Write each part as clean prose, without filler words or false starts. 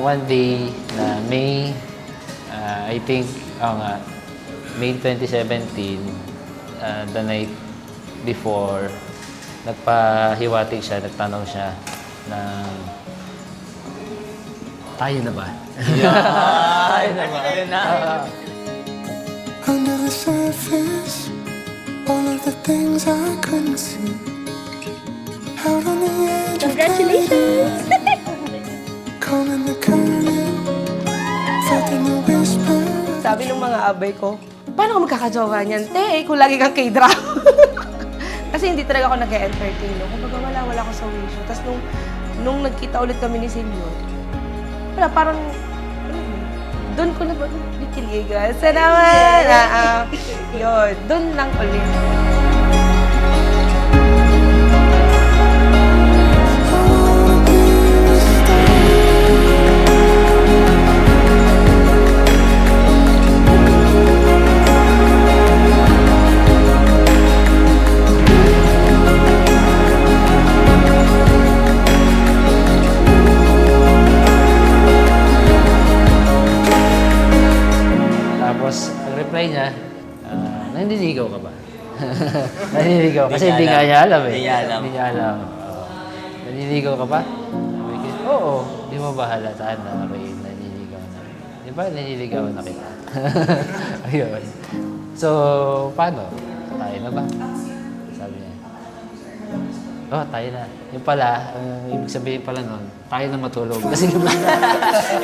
one day na May, I think, May 2017, the night before, nagpahiwatig siya, nagtanong siya ng, tayo na ba? Tayo na ba? Under the surface, all of the things I couldn't see. Out on the edge of Congratulations! calling the current, felt in the whisper. Sabi ng mga abay ko, paano ka magkakajowa niyan? Te, kung lagi kang K-drama. Kasi hindi talaga ako nag-entertain. No? Kumbaga wala ako sa wisho. Tapos nung nagkita ulit kami ni Silvio, wala, parang, doon ko na ba nikiligan? Sa naman! Yun, doon lang ulit. Tapos, ang reply niya, nanliligaw ka ba? Nanliligaw. Kasi hindi nga niya alam eh. Hindi niya alam. Hindi niya alam. Nanliligaw ka ba? Sabi ko, oo. Di mo ba halataan na ako'y nanliligaw na? Di ba nanliligaw na kita? Ayun. So, paano? Tayo na ba? Sabi niya. Oh, tayo na. Yung pala, ibig sabihin pala nun, tayo na matulog. Kasi gabi na.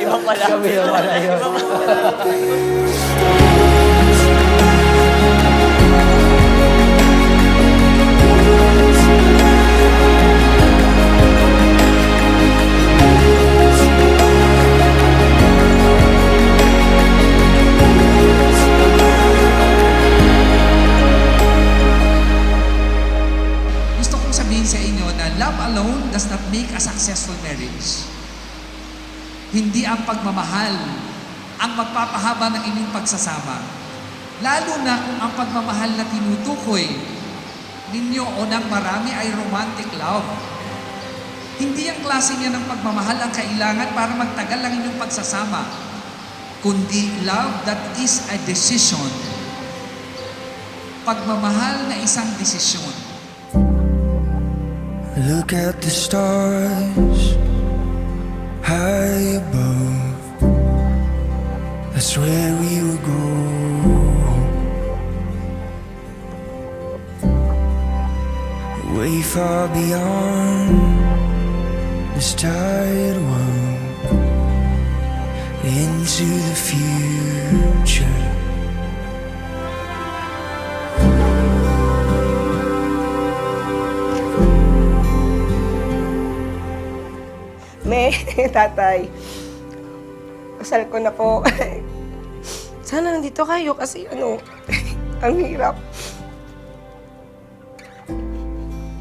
Iba pala. Gabi na pala yun. Gusto kong sabihin sa inyo na love alone does not make a successful marriage. Hindi ang pagmamahal ang magpapahaba ng inyong pagsasama. Lalo na kung ang pagmamahal na tinutukoy ninyo o ng marami ay romantic love. Hindi ang klase niya ng pagmamahal ang kailangan para magtagal ang inyong pagsasama, kundi love that is a decision. Pagmamahal na isang desisyon. Look at the stars high above. That's where we will go. Way far beyond this tired world, into the future. May, tatay, kasal ko na po. Sana nandito kayo kasi ang hirap.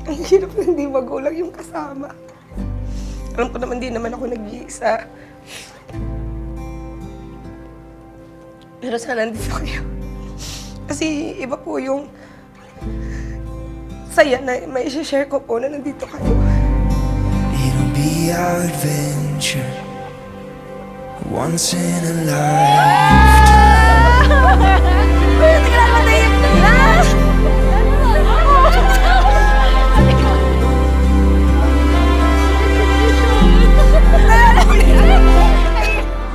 Ang hirap na hindi magulang yung kasama. Alam ko naman, di naman ako nag-iisa. Pero sana nandito kayo. Kasi iba po yung saya na may share ko po na nandito kayo. It'll be our adventure, once in a lifetime.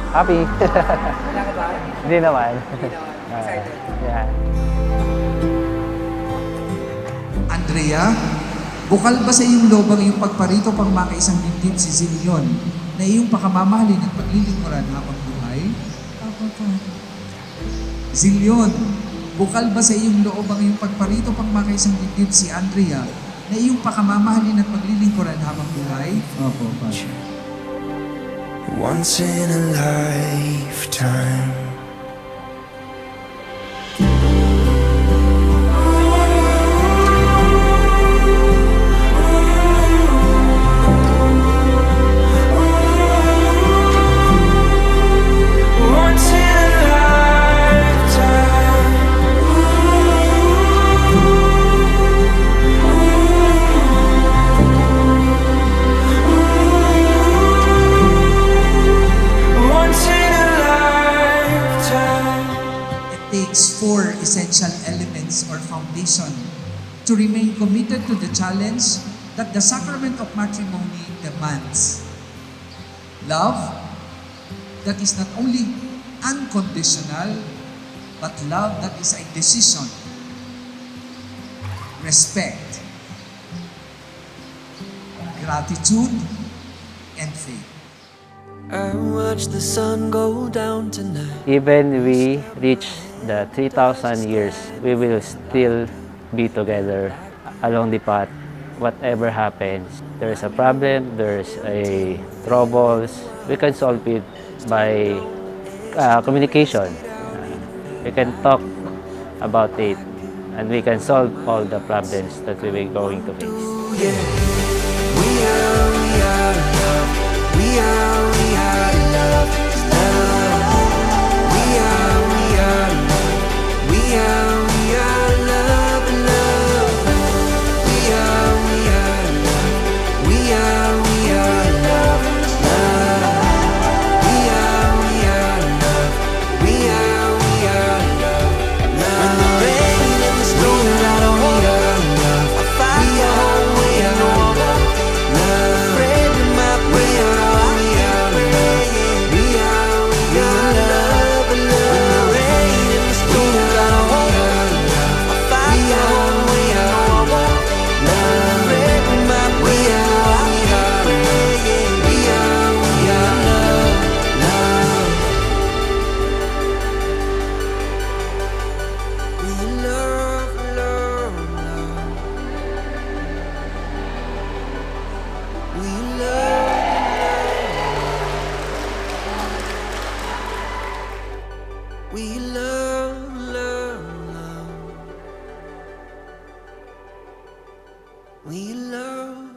Happy? Hindi naman. Yeah. Andrea, bukal ba sa iyong loob ang iyong pagparito pang makaisang dibdib si Zillion na iyong pakamamahalin at paglilingkuran habang buhay? Zillion, bukal ba sa iyong loob ang iyong pagparito pang makaisang dibdib si Andrea na iyong pakamamahalin at paglilingkuran habang buhay? Opo, Once in a lifetime. Once in a lifetime. to remain committed to the challenge that the sacrament of matrimony demands. Love that is not only unconditional, but love that is a decision, respect, gratitude, and faith. I watch the sun go down tonight. Even we reach the 3,000 years, we will still be together along the path. Whatever happens, there's a problem, there's a troubles, we can solve it by communication. We can talk about it and we can solve all the problems that we will going to face. Yeah, we are love. We are love. Love. We are love. We are love. Love. We are love. We are love. Love. We are love. We are love. Love. When the rain and the storm got a hold of love, I find my own way on love. Afraid of my prayer. We love, love, love. We love.